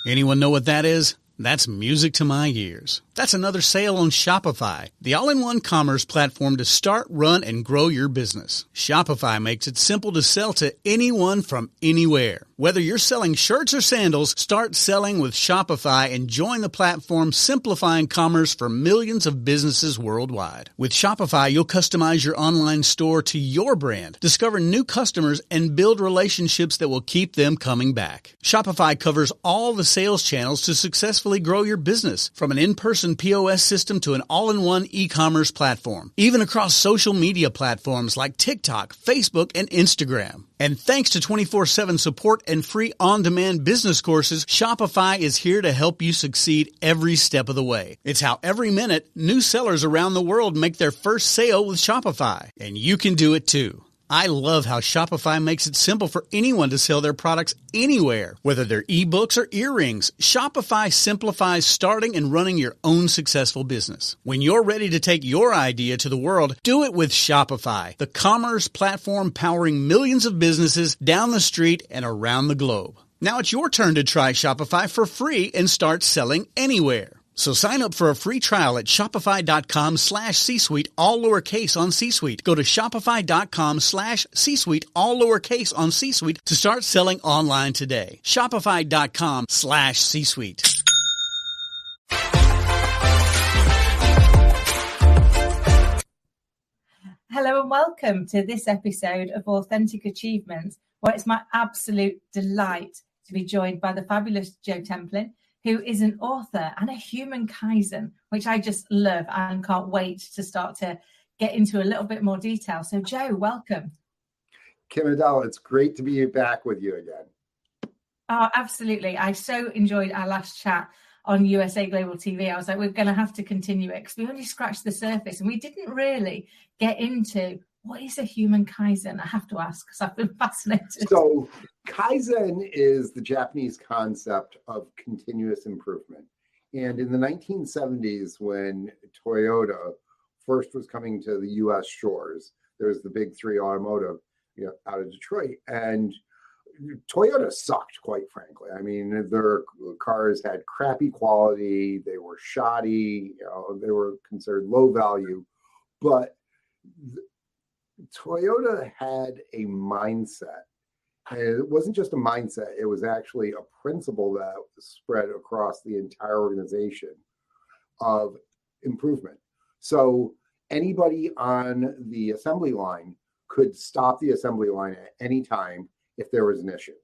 Anyone know what that is? That's music to my ears. That's another sale on Shopify, the all-in-one commerce platform to start, run, and grow your business. Shopify makes it simple to sell to anyone from anywhere. Whether you're selling shirts or sandals, start selling with Shopify and join the platform simplifying commerce for millions of businesses worldwide. With Shopify, you'll customize your online store to your brand, discover new customers, and build relationships that will keep them coming back. Shopify covers all the sales channels to successfully grow your business, from an in-person POS system to an all-in-one e-commerce platform, even across social media platforms like TikTok, Facebook, and Instagram. And thanks to 24/7 support and free on-demand business courses, Shopify is here to help you succeed every step of the way. It's how every minute new sellers around the world make their first sale with Shopify. And you can do it too. I love how Shopify makes it simple for anyone to sell their products anywhere. Whether they're ebooks or earrings, Shopify simplifies starting and running your own successful business. When you're ready to take your idea to the world, do it with Shopify, the commerce platform powering millions of businesses down the street and around the globe. Now it's your turn to try Shopify for free and start selling anywhere. So sign up for a free trial at shopify.com/C-Suite, all lowercase on C-Suite. Go to shopify.com/C-Suite, all lowercase on C-Suite to start selling online today. Shopify.com/C-Suite. Hello and welcome to this episode of Authentic Achievements, where it's my absolute delight to be joined by the fabulous Joe Templin, who is an author and a human Kaizen, which I just love and can't wait to start to get into a little bit more detail. So Joe, welcome. Kim Adele, it's great to be back with you again. Oh, absolutely. I so enjoyed our last chat on USA Global TV. I was like, we're going to have to continue it because we only scratched the surface and we didn't really get into what is a human Kaizen. I have to ask because I've been fascinated. So Kaizen is the Japanese concept of continuous improvement. And in the 1970s, when Toyota first was coming to the U.S. shores, there was the big three automotive out of Detroit. And Toyota sucked, quite frankly. I mean, their cars had crappy quality. They were shoddy. They were considered low value. But Toyota had a mindset. And it wasn't just a mindset. It was actually a principle that spread across the entire organization of improvement. So anybody on the assembly line could stop the assembly line at any time if there was an issue.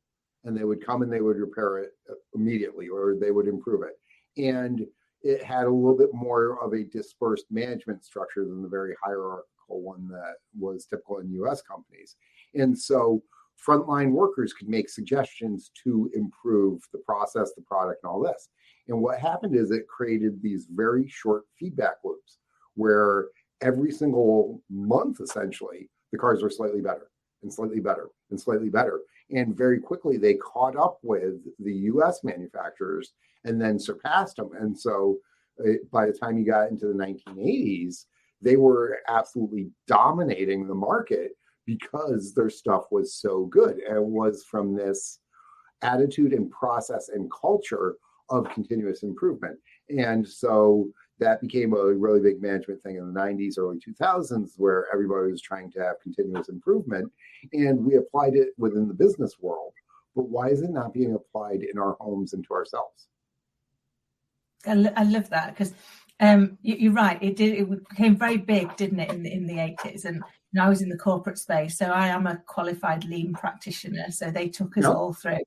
And they would come and they would repair it immediately, or they would improve it. And it had a little bit more of a dispersed management structure than the very hierarchical one that was typical in U.S. companies. And so frontline workers could make suggestions to improve the process, the product, and all this. And what happened is it created these very short feedback loops where every single month, essentially, the cars were slightly better and slightly better and slightly better. And very quickly, they caught up with the U.S. manufacturers and then surpassed them. And so by the time you got into the 1980s, they were absolutely dominating the market because their stuff was so good. And it was from this attitude and process and culture of continuous improvement. And so that became a really big management thing in the 90s, early 2000s, where everybody was trying to have continuous improvement. And we applied it within the business world. But why is it not being applied in our homes and to ourselves? I love that because you're right. It became very big, didn't it, in the 80s? And I was in the corporate space, so I am a qualified lean practitioner. So they took us all through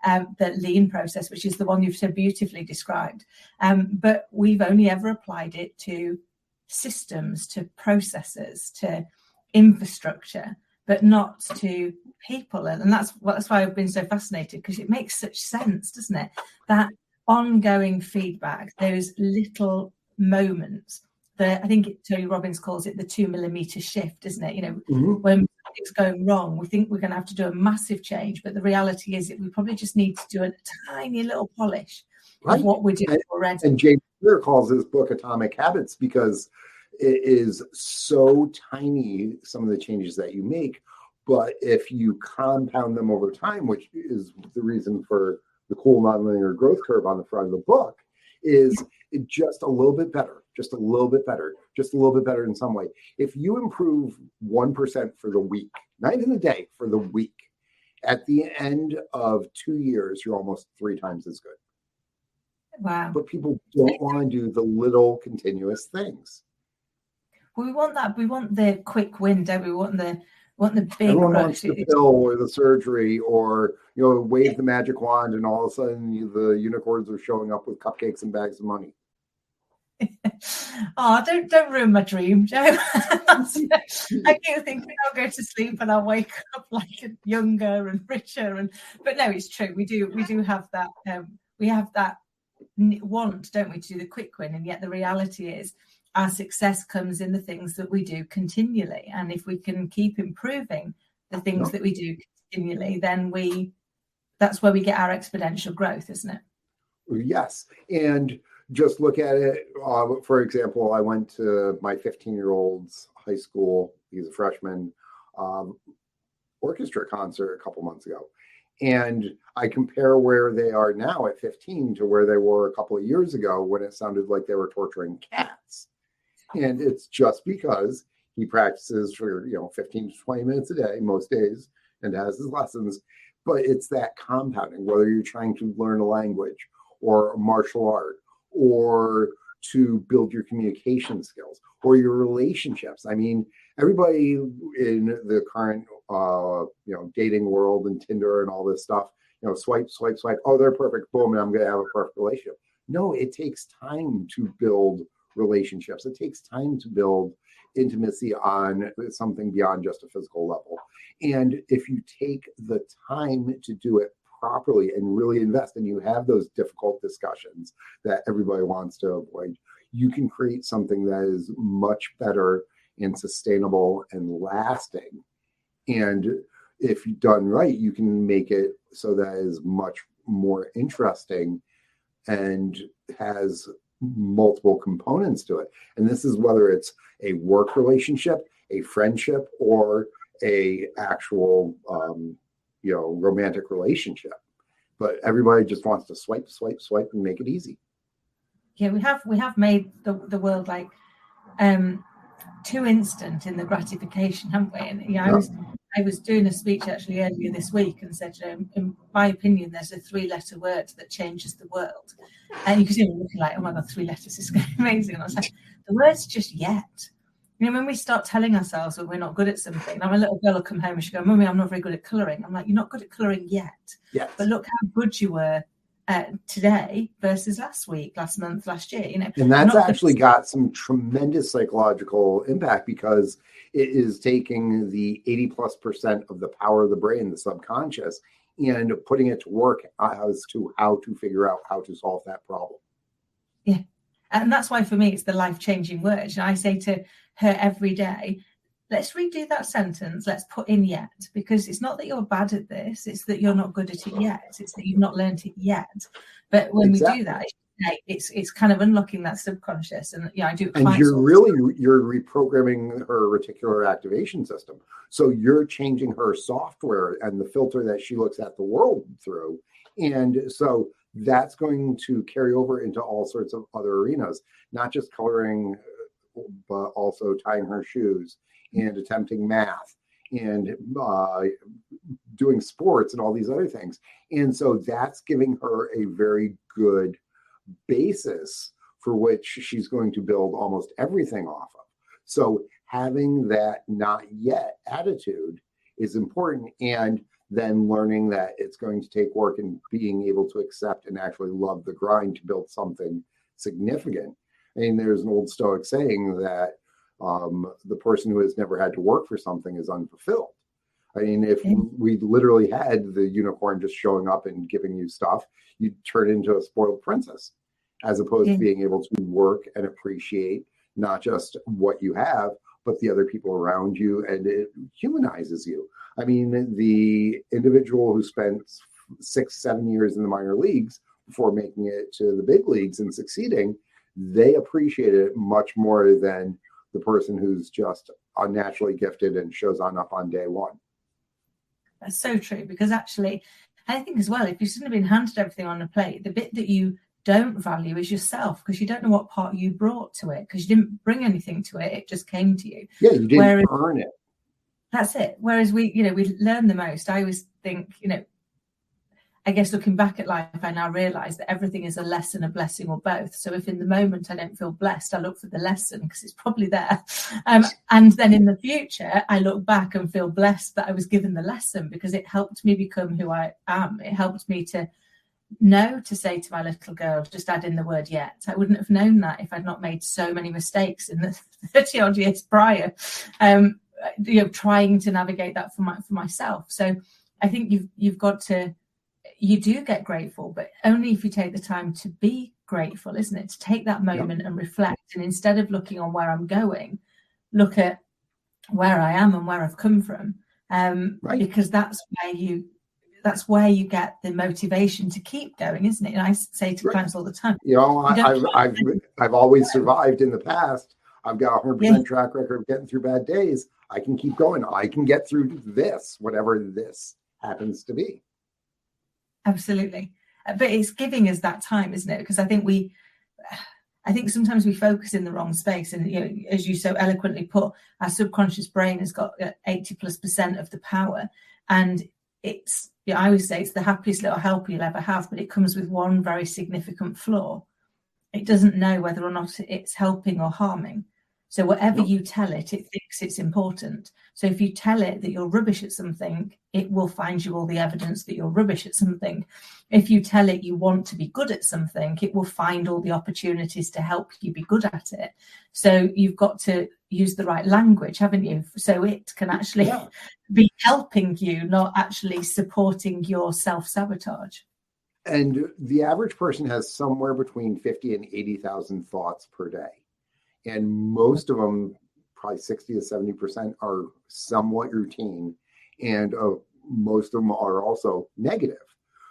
the lean process, which is the one you've so beautifully described. But we've only ever applied it to systems, to processes, to infrastructure, but not to people. And that's why I've been so fascinated, because it makes such sense, doesn't it? That ongoing feedback, those little moments. I think Tony Robbins calls it the 2 millimeter shift, isn't it? When it's going wrong, we think we're going to have to do a massive change, but the reality is that we probably just need to do a tiny little polish of what we're doing already. And James Clear calls his book Atomic Habits because it is so tiny, some of the changes that you make, but if you compound them over time, which is the reason for the cool nonlinear growth curve on the front of the book, is just a little bit better, just a little bit better, just a little bit better in some way. If you improve 1% for the week, not even the day, for the week, at the end of 2 years, you're almost 3 times as good. Wow. But people don't want to do the little continuous things. We want that. We want the quick win, don't we? We want the big Everyone rush. wants the pill or the surgery, or wave the magic wand, and all of a sudden the unicorns are showing up with cupcakes and bags of money. Oh, don't ruin my dream, Joe. I keep thinking I'll go to sleep and I'll wake up like younger and richer, but no, it's true. We do have that. We have that want, don't we, to do the quick win, and yet the reality is our success comes in the things that we do continually, and if we can keep improving the things that we do continually, then that's where we get our exponential growth, isn't it? Yes. And just look at it. For example, I went to my 15-year-old's high school, he's a freshman, orchestra concert a couple months ago. And I compare where they are now at 15 to where they were a couple of years ago when it sounded like they were torturing cats. And it's just because he practices for 15 to 20 minutes a day most days and has his lessons. But it's that compounding, whether you're trying to learn a language or a martial art, or to build your communication skills or your relationships. I mean, everybody in the current dating world and Tinder and all this stuff, swipe. Oh, they're perfect. Boom, and I'm going to have a perfect relationship. No, it takes time to build relationships. It takes time to build intimacy on something beyond just a physical level. And if you take the time to do it properly and really invest, and you have those difficult discussions that everybody wants to avoid, you can create something that is much better and sustainable and lasting. And if done right, you can make it so that is much more interesting and has multiple components to it. And this is whether it's a work relationship, a friendship, or a actual romantic relationship. But everybody just wants to swipe and make it easy. Yeah, we have made the world like too instant in the gratification, haven't we? And I was doing a speech actually earlier this week and said, in my opinion, there's a 3-letter word that changes the world. And you can see me looking like, oh my God, 3 letters is amazing. And I was like, the word's just yet. When we start telling ourselves that we're not good at something, now my little girl will come home and she'll go, Mummy, I'm not very good at colouring. I'm like, you're not good at colouring yet. Yes. But look how good you were today versus last week, last month, last year. And that's actually got some tremendous psychological impact, because it is taking the 80+% of the power of the brain, the subconscious, and putting it to work as to how to figure out how to solve that problem. Yeah. And that's why for me, it's the life-changing word. And I say to her every day, let's redo that sentence. Let's put in yet, because it's not that you're bad at this. It's that you're not good at it yet. It's that you've not learned it yet. But when we do that, it's kind of unlocking that subconscious. And I do. And you're reprogramming her reticular activation system. So you're changing her software and the filter that she looks at the world through. And so that's going to carry over into all sorts of other arenas, not just coloring, but also tying her shoes and attempting math and doing sports and all these other things. And so that's giving her a very good basis for which she's going to build almost everything off of. So having that not yet attitude is important, and then learning that it's going to take work and being able to accept and actually love the grind to build something significant. I mean, there's an old Stoic saying that the person who has never had to work for something is unfulfilled. I mean, if we literally had the unicorn just showing up and giving you stuff, you'd turn into a spoiled princess, as opposed to being able to work and appreciate not just what you have, but the other people around you, and it humanizes you. I mean, the individual who spent 6-7 years in the minor leagues before making it to the big leagues and succeeding, they appreciate it much more than the person who's just unnaturally gifted and shows up on day one. That's so true, because actually I think as well, if you've suddenly been handed everything on a plate, the bit that you don't value is yourself, because you don't know what part you brought to it, because you didn't bring anything to it. It just came to you. Yeah, you didn't earn it. That's it. Whereas we learn the most. I always think, I guess looking back at life, I now realize that everything is a lesson, a blessing, or both. So if in the moment I don't feel blessed, I look for the lesson because it's probably there. And then in the future, I look back and feel blessed that I was given the lesson, because it helped me become who I am. It helped me to know to say to my little girl, just add in the word yet. I wouldn't have known that if I'd not made so many mistakes in the 30 odd years prior, trying to navigate that for myself. So I think you've got to, you do get grateful, but only if you take the time to be grateful, isn't it? To take that moment and reflect. And instead of looking on where I'm going, look at where I am and where I've come from. Because that's where you get the motivation to keep going, isn't it? And I say to clients all the time, I've always survived in the past. I've got a 100% track record of getting through bad days. I can keep going. I can get through this, whatever this happens to be. Absolutely. But it's giving us that time, isn't it? Because I think sometimes we focus in the wrong space. And, as you so eloquently put, our subconscious brain has got 80+% of the power. And it's, I always say it's the happiest little helper you'll ever have, but it comes with one very significant flaw. It doesn't know whether or not it's helping or harming. So whatever you tell it, it thinks it's important. So if you tell it that you're rubbish at something, it will find you all the evidence that you're rubbish at something. If you tell it you want to be good at something, it will find all the opportunities to help you be good at it. So you've got to use the right language, haven't you? So it can actually be helping you, not actually supporting your self-sabotage. And the average person has somewhere between 50 and 80,000 thoughts per day. And most of them, probably 60 to 70%, are somewhat routine. And most of them are also negative.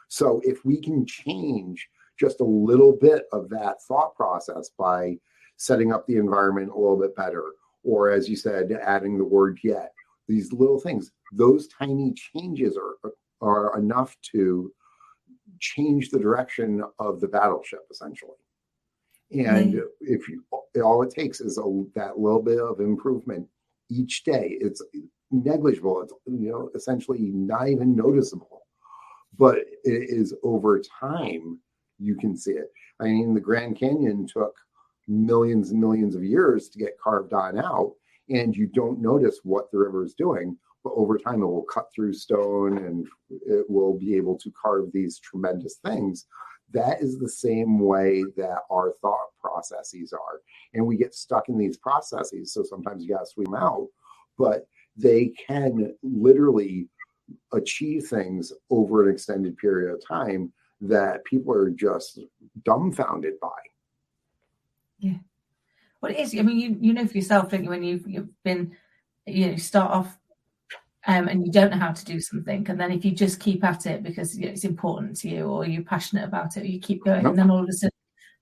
So if we can change just a little bit of that thought process by setting up the environment a little bit better, or as you said, adding the word yet, these little things, those tiny changes are enough to change the direction of the battleship, essentially. And if all it takes is that little bit of improvement each day, it's negligible. It's essentially not even noticeable, but it is over time you can see it. I mean, the Grand Canyon took millions and millions of years to get carved on out, and you don't notice what the river is doing. But over time, it will cut through stone, and it will be able to carve these tremendous things. That is the same way that our thought processes are. And we get stuck in these processes. So sometimes you got to swim out, but they can literally achieve things over an extended period of time that people are just dumbfounded by. Yeah. Well, it is. I mean, you know for yourself, don't you, when you've been, start off and you don't know how to do something, and then if you just keep at it because it's important to you, or you're passionate about it, or you keep going, and then all of a sudden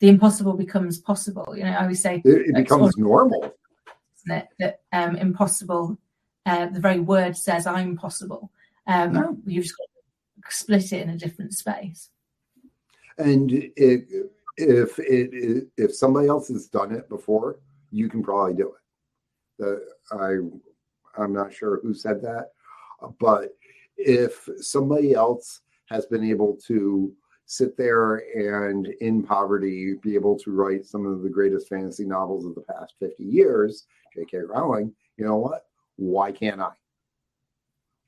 the impossible becomes possible. I always say it becomes normal, isn't it? That impossible, the very word says I'm possible. You've just got to split it in a different space. And if somebody else has done it before, you can probably do it. I'm not sure who said that, but if somebody else has been able to sit there and in poverty be able to write some of the greatest fantasy novels of the past 50 years, J.K. Rowling, you know what? Why can't I?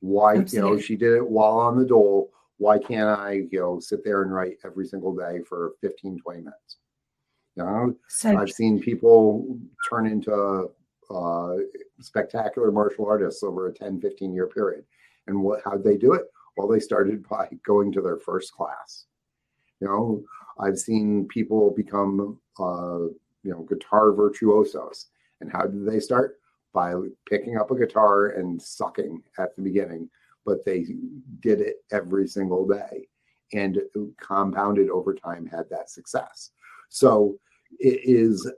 Why, Absolutely. She did it while on the dole. Why can't I, sit there and write every single day for 15, 20 minutes? I've seen people turn into spectacular martial artists over a 10, 15-year period. And how'd they do it? Well, they started by going to their first class. I've seen people become, guitar virtuosos. And how did they start? By picking up a guitar and sucking at the beginning. But they did it every single day and compounded over time, had that success. So it is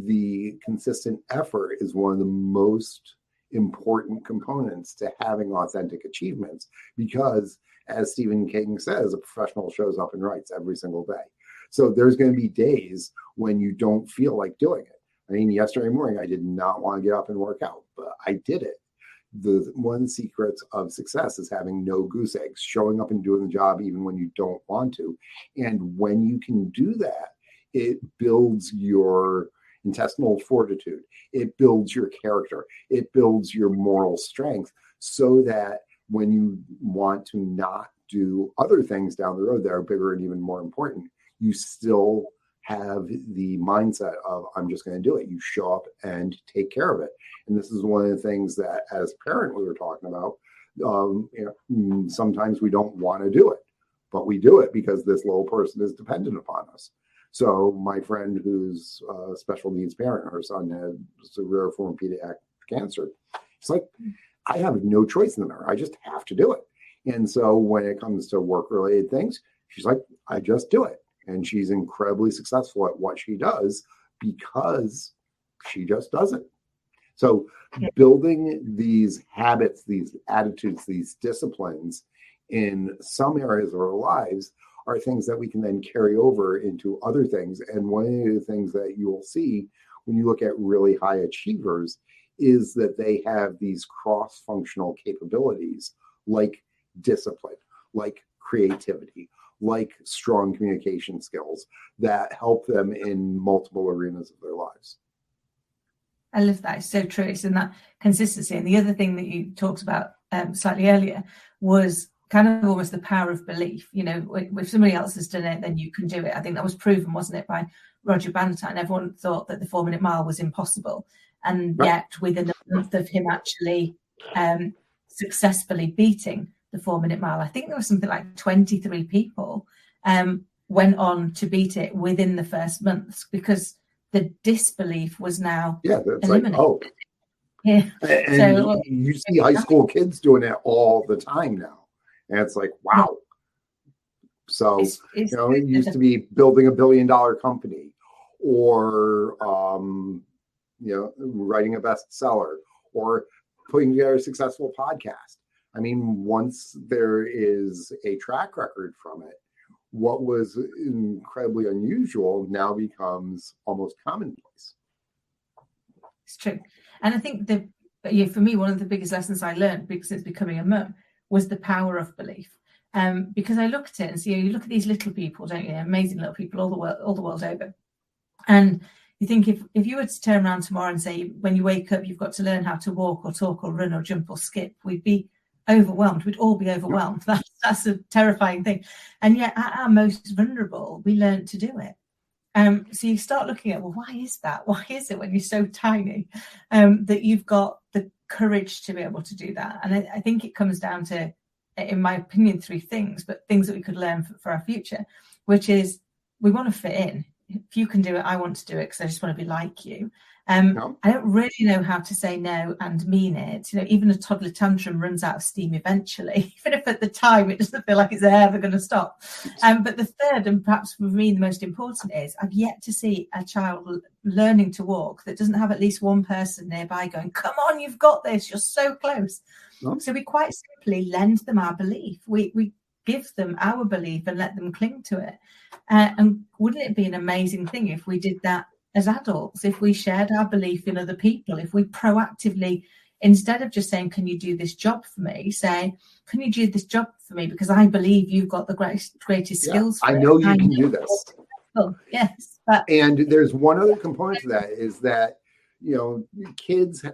the consistent effort is one of the most important components to having authentic achievements, because as Stephen King says, a professional shows up and writes every single day. So there's going to be days when you don't feel like doing it. I mean, yesterday morning, I did not want to get up and work out, but I did it. The one secret of success is having no goose eggs, showing up and doing the job even when you don't want to. And when you can do that, it builds your intestinal fortitude. It builds your character. It builds your moral strength so that when you want to not do other things down the road that are bigger and even more important, you still have the mindset of, I'm just going to do it. You show up and take care of it. And this is one of the things that as a parent we were talking about, sometimes we don't want to do it, but we do it because this little person is dependent upon us. So my friend who's a special needs parent, her son had severe form of pediatric cancer. It's like, I have no choice in the matter. I just have to do it. And so when it comes to work-related things, she's like, I just do it. And she's incredibly successful at what she does because she just does it. So building these habits, these attitudes, these disciplines in some areas of our lives are things that we can then carry over into other things. And one of the things that you will see when you look at really high achievers is that they have these cross-functional capabilities like discipline, like creativity, like strong communication skills that help them in multiple arenas of their lives. I love that. It's so true. It's in that consistency. And the other thing that you talked about slightly earlier was kind of almost the power of belief. You know, if somebody else has done it, then you can do it. I think that was proven, wasn't it, by Roger Bannatyne? Everyone thought that the 4-minute mile was impossible. And yet within a month of him actually successfully beating the 4-minute mile, I think there was something like 23 people went on to beat it within the first month because the disbelief was now eliminated. Like, and so, you see high school kids doing it all the time now. And it's like, wow. So, it used to be building $1 billion company or, writing a bestseller or putting together a successful podcast. I mean, once there is a track record from it, what was incredibly unusual now becomes almost commonplace. It's true. And I think for me, one of the biggest lessons I learned since becoming a mum was the power of belief. Because I look at it and see, you look at these little people, don't you? Amazing little people all the world over. And you think if you were to turn around tomorrow and say, when you wake up, you've got to learn how to walk or talk or run or jump or skip, we'd be overwhelmed. We'd all be overwhelmed. That's a terrifying thing. And yet at our most vulnerable, we learn to do it. So you start looking at, well, why is that? Why is it when you're so tiny that you've got the courage to be able to do that? And I think it comes down to, in my opinion, 3 things, but things that we could learn for our future, which is we want to fit in. If you can do it, I want to do it because I just want to be like you. I don't really know how to say no and mean it. Even a toddler tantrum runs out of steam eventually, even if at the time it doesn't feel like it's ever going to stop. But the third, and perhaps for me the most important, is I've yet to see a child learning to walk that doesn't have at least one person nearby going, come on, you've got this, you're so close. So we quite simply lend them our belief. We give them our belief and let them cling to it. And wouldn't it be an amazing thing if we did that as adults, if we shared our belief in other people, if we proactively, instead of just saying, can you do this job for me, say, can you do this job for me because I believe you've got the greatest skills for I know you can do this. Oh, yes. And there's one other component to that is that, kids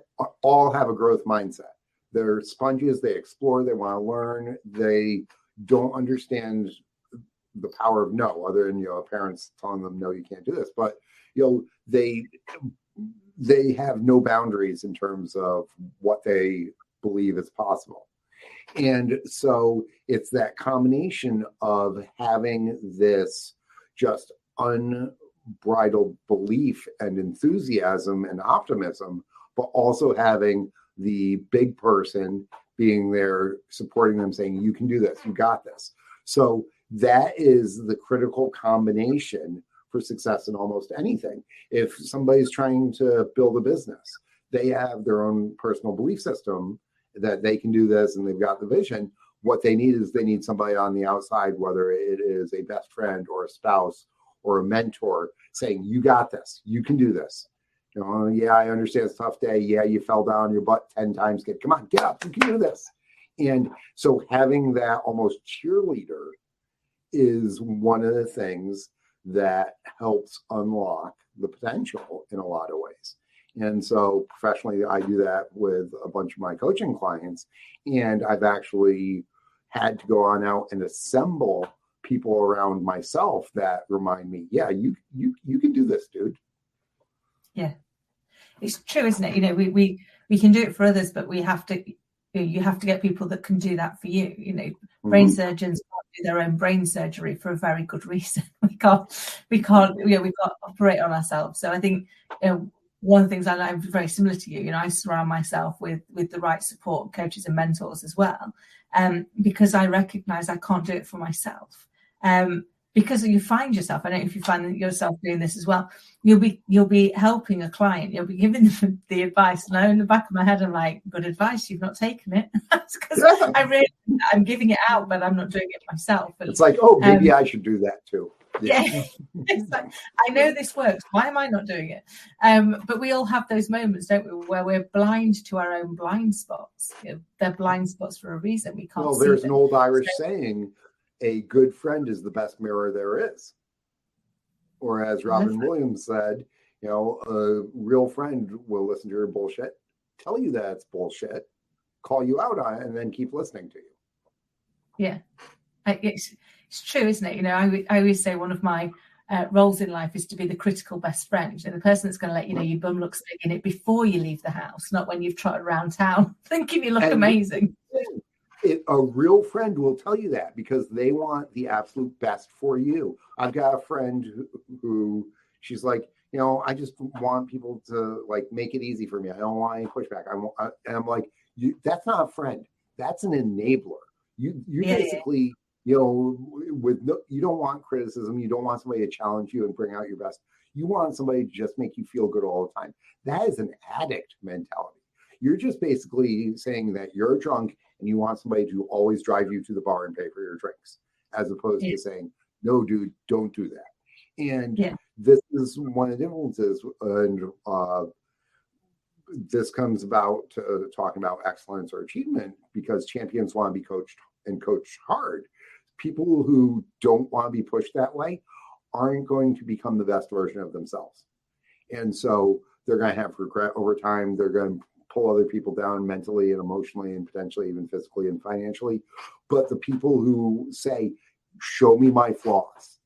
all have a growth mindset. They're sponges. They explore. They want to learn. They don't understand the power of no, other than parents telling them no, you can't do this. But they have no boundaries in terms of what they believe is possible. And so it's that combination of having this just unbridled belief and enthusiasm and optimism, but also having the big person being there supporting them, saying, you can do this, you got this. So that is the critical combination for success in almost anything. If somebody's trying to build a business, they have their own personal belief system that they can do this and they've got the vision. what they need is they need somebody on the outside, whether it is a best friend or a spouse or a mentor, saying, you got this, you can do this. Yeah, I understand it's a tough day. Yeah, you fell down your butt 10 times. Come on, get up, you can do this. And so having that almost cheerleader is one of the things that helps unlock the potential in a lot of ways. And so professionally, I do that with a bunch of my coaching clients. And I've actually had to go on out and assemble people around myself that remind me, yeah, you can do this, dude. Yeah, it's true, isn't it? We can do it for others, but you have to get people that can do that for you. Brain surgeons can't do their own brain surgery for a very good reason. We can't we've got to operate on ourselves. So I think one of the things I like, very similar to you, I surround myself with the right support, coaches and mentors as well, because I recognize I can't do it for myself. Because you find yourself, I don't know if you find yourself doing this as well, you'll be helping a client, you'll be giving them the advice, and in the back of my head I'm like, good advice, you've not taken it. That's because I'm giving it out, but I'm not doing it myself. And, it's like, oh, maybe I should do that too. Yeah. It's like, I know this works, why am I not doing it? But we all have those moments, don't we, where we're blind to our own blind spots. They're blind spots for a reason. We can't see there's them. an old Irish saying, a good friend is the best mirror there is. Or as Robin Williams said, a real friend will listen to your bullshit, tell you that it's bullshit, call you out on it, and then keep listening to you. Yeah, it's true, isn't it? I always say one of my roles in life is to be the critical best friend, and the person that's going to let you know your bum looks big in it before you leave the house, not when you've trotted around town thinking you look amazing. A real friend will tell you that because they want the absolute best for you. I've got a friend who she's like, I just want people to make it easy for me. I don't want any pushback. And I'm like, that's not a friend. That's an enabler. You're basically, you don't want criticism. You don't want somebody to challenge you and bring out your best. You want somebody to just make you feel good all the time. That is an addict mentality. You're just basically saying that you're drunk and you want somebody to always drive you to the bar and pay for your drinks, as opposed to saying, no, dude, don't do that. And this is one of the differences. And this comes about talking about excellence or achievement, because champions want to be coached and coached hard. People who don't want to be pushed that way aren't going to become the best version of themselves. And so they're going to have regret over time. They're going to pull other people down mentally and emotionally and potentially even physically and financially. But the people who say, show me my flaws,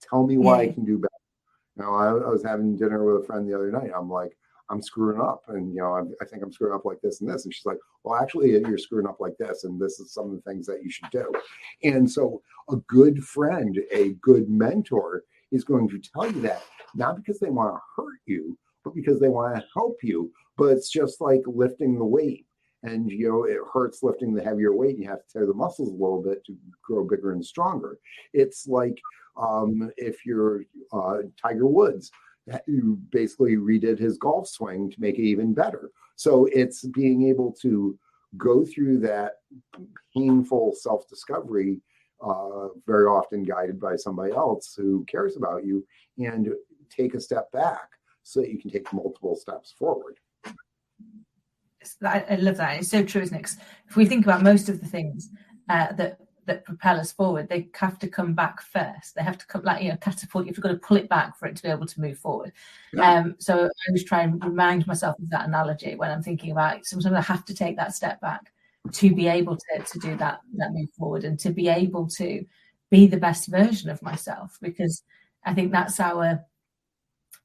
tell me what I can do better. I was having dinner with a friend the other night. I'm like, I'm screwing up. And, I think I'm screwing up like this and this. And she's like, well, actually, you're screwing up like this. And this is some of the things that you should do. And so a good friend, a good mentor is going to tell you that, not because they want to hurt you, but because they want to help you. But it's just like lifting the weight. And, it hurts lifting the heavier weight. You have to tear the muscles a little bit to grow bigger and stronger. It's like if you're Tiger Woods, who basically redid his golf swing to make it even better. So it's being able to go through that painful self-discovery, very often guided by somebody else who cares about you, and take a step back so that you can take multiple steps forward. I love that. It's so true, isn't it? 'Cause if we think about most of the things that propel us forward, they have to come back first. They have to come, catapult. You've got to pull it back for it to be able to move forward. So I always try and remind myself of that analogy when I'm thinking about it. Sometimes I have to take that step back to be able to do that move forward, and to be able to be the best version of myself, because I think that's our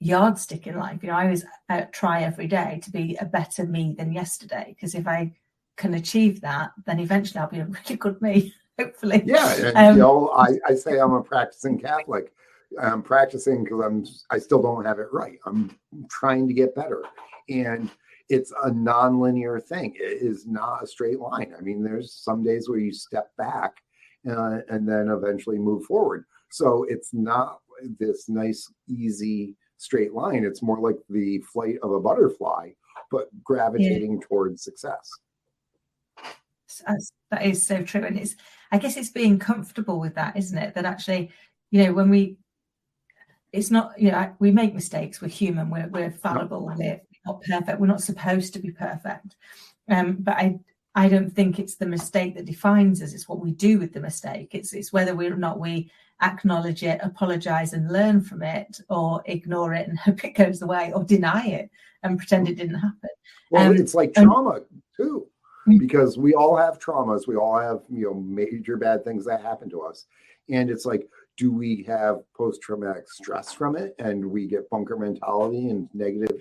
yardstick in life. I always try every day to be a better me than yesterday, because if I can achieve that, then eventually I'll be a really good me, hopefully. Yeah, and I say I'm a practicing Catholic. I'm practicing because I still don't have it right. I'm trying to get better, and it's a non-linear thing. It is not a straight line. I mean, there's some days where you step back and then eventually move forward. So it's not this nice, easy straight line. It's more like the flight of a butterfly, but gravitating towards success. that is so true. And I guess it's being comfortable with that, isn't it? That actually, when it's not, we make mistakes. We're human. We're fallible. We're not perfect. We're not supposed to be perfect. But I don't think it's the mistake that defines us. It's what we do with the mistake. It's whether or not we acknowledge it, apologize and learn from it, or ignore it and hope it goes away, or deny it and pretend it didn't happen. Well, it's like trauma too, because we all have traumas. We all have, major bad things that happen to us. And it's like, do we have post-traumatic stress from it and we get bunker mentality and negative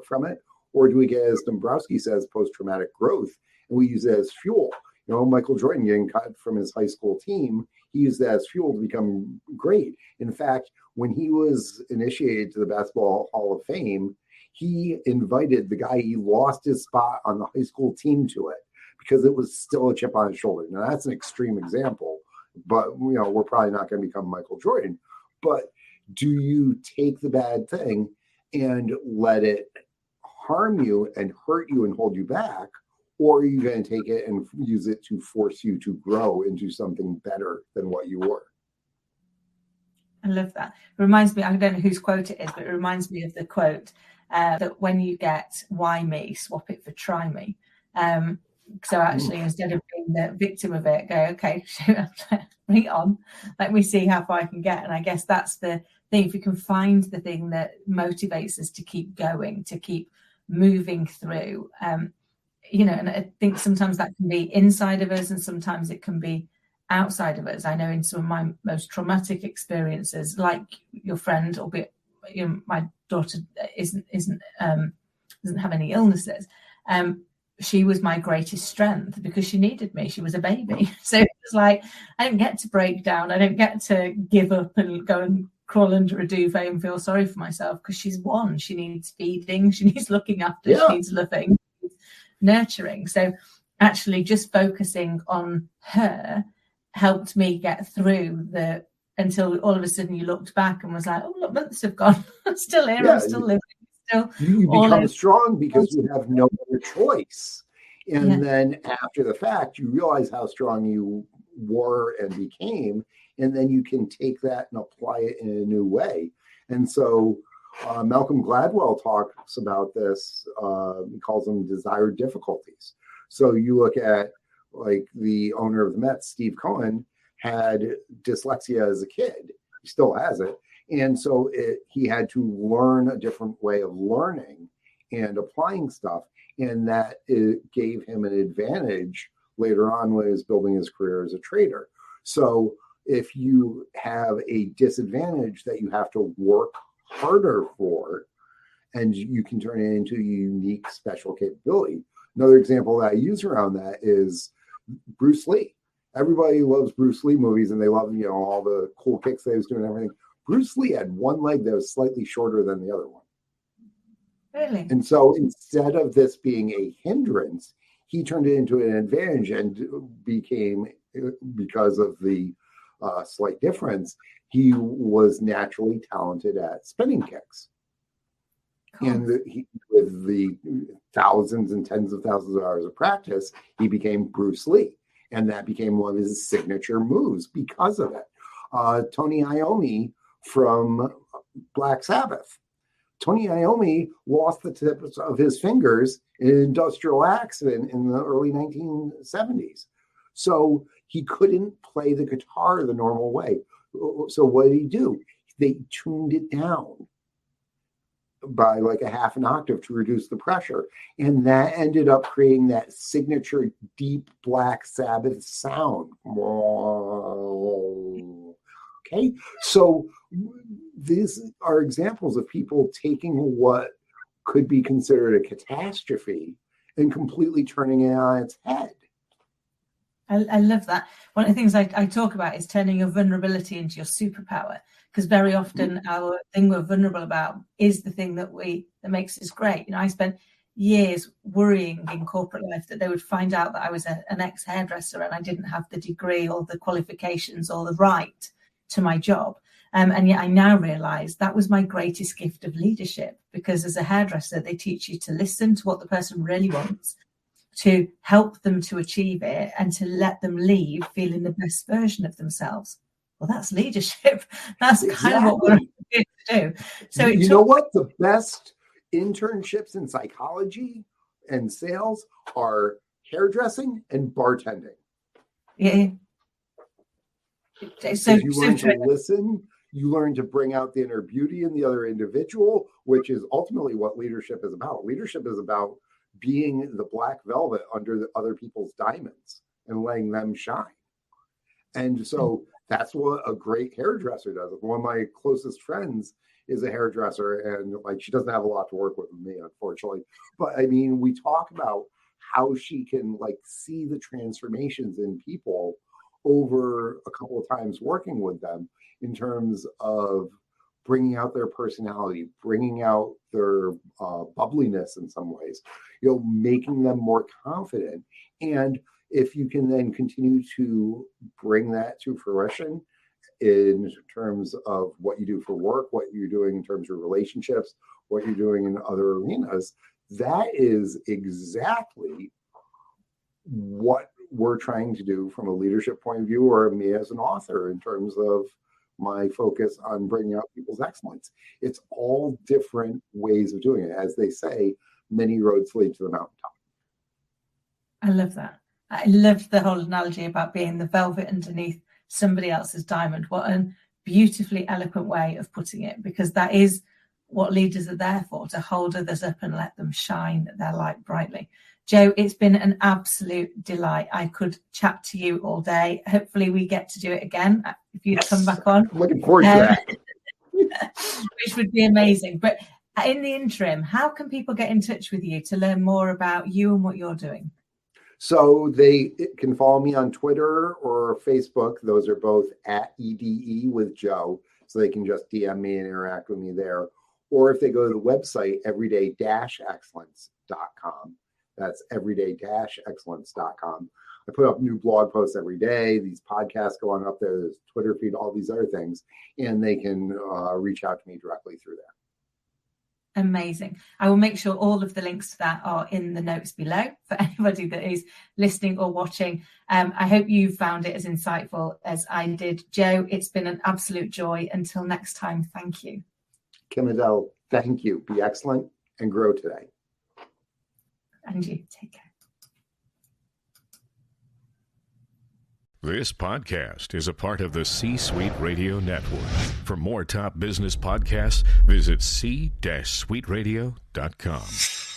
from it? Or do we get, as Dombrowski says, post-traumatic growth, and we use it as fuel? Michael Jordan getting cut from his high school team, he used that as fuel to become great. In fact, when he was initiated to the Basketball Hall of Fame, he invited the guy he lost his spot on the high school team to it because it was still a chip on his shoulder. Now, that's an extreme example, but, we're probably not going to become Michael Jordan. But do you take the bad thing and let it harm you and hurt you and hold you back? Or are you going to take it and use it to force you to grow into something better than what you were? I love that. It reminds me, I don't know whose quote it is, but it reminds me of the quote that when you get why me, swap it for try me. So actually, instead of being the victim of it, go, okay, bring it on. Let me see how far I can get. And I guess that's the thing. If we can find the thing that motivates us to keep going, to keep moving through, and I think sometimes that can be inside of us and sometimes it can be outside of us. I know in some of my most traumatic experiences, like your friend, albeit my daughter doesn't have any illnesses, she was my greatest strength because she needed me. She was a baby. So it was like, I don't get to break down. I don't get to give up and go and crawl under a duvet and feel sorry for myself because she's one. She needs feeding. She needs looking after. Yeah. She needs loving, nurturing. So actually just focusing on her helped me get through until all of a sudden you looked back and was like, oh, look, months have gone. I'm still here. Yeah, I'm still living. You become strong because you have no other choice. And then after the fact, you realize how strong you were and became. And then you can take that and apply it in a new way. And so Malcolm Gladwell talks about this. He calls them desired difficulties. So you look at like the owner of the Mets, Steve Cohen, had dyslexia as a kid. He still has it. And so he had to learn a different way of learning and applying stuff. And that it gave him an advantage later on when he was building his career as a trader. So if you have a disadvantage that you have to work harder for, and you can turn it into a unique special capability. Another example that I use around that is Bruce Lee. Everybody loves Bruce Lee movies and they love, all the cool kicks that he was doing and everything. Bruce Lee had one leg that was slightly shorter than the other one. Really? And so instead of this being a hindrance, he turned it into an advantage and became, because of the slight difference, he was naturally talented at spinning kicks. Cool. And with the thousands and tens of thousands of hours of practice, he became Bruce Lee. And that became one of his signature moves because of it. Tony Iommi from Black Sabbath. Tony Iommi lost the tips of his fingers in an industrial accident in the early 1970s. So he couldn't play the guitar the normal way. So what did he do? They tuned it down by like a half an octave to reduce the pressure. And that ended up creating that signature deep Black Sabbath sound. Okay, so these are examples of people taking what could be considered a catastrophe and completely turning it on its head. I love that. One of the things I talk about is turning your vulnerability into your superpower, because very often our thing we're vulnerable about is the thing that makes us great. I spent years worrying in corporate life that they would find out that I was an ex-hairdresser and I didn't have the degree or the qualifications or the right to my job. And yet I now realize that was my greatest gift of leadership, because as a hairdresser, they teach you to listen to what the person really wants, to help them to achieve it and to let them leave feeling the best version of themselves. Well, that's leadership. That's kind of what we're here to do. So you know what? The best internships in psychology and sales are hairdressing and bartending. Yeah. So you learn to listen, you learn to bring out the inner beauty in the other individual, which is ultimately what leadership is about. Leadership is about being the black velvet under the other people's diamonds and letting them shine. And so that's what a great hairdresser does. One of my closest friends is a hairdresser, and like she doesn't have a lot to work with me, unfortunately. But I mean, we talk about how she can like see the transformations in people over a couple of times working with them in terms of bringing out their personality, bringing out their bubbliness in some ways, you know, making them more confident. And if you can then continue to bring that to fruition in terms of what you do for work, what you're doing in terms of relationships, what you're doing in other arenas, that is exactly what we're trying to do from a leadership point of view, or me as an author in terms of my focus on bringing out people's excellence. It's all different ways of doing it. As they say, many roads lead to the mountaintop. I love that. I love the whole analogy about being the velvet underneath somebody else's diamond. What a beautifully eloquent way of putting it, because that is what leaders are there for, to hold others up and let them shine their light brightly. Joe, it's been an absolute delight. I could chat to you all day. Hopefully we get to do it again if you'd come back on. Looking forward to that. Which would be amazing. But in the interim, how can people get in touch with you to learn more about you and what you're doing? So they can follow me on Twitter or Facebook. Those are both at EDE with Joe. So they can just DM me and interact with me there. Or if they go to the website, everyday-excellence.com. That's everyday-excellence.com. I put up new blog posts every day. These podcasts go on up there. There's Twitter feed, all these other things. And they can reach out to me directly through there. Amazing. I will make sure all of the links to that are in the notes below for anybody that is listening or watching. I hope you found it as insightful as I did. Joe, it's been an absolute joy. Until next time, thank you. Kim Adele, thank you. Be excellent and grow today. And you, take care. This podcast is a part of the C-Suite Radio Network. For more top business podcasts, visit c-suiteradio.com.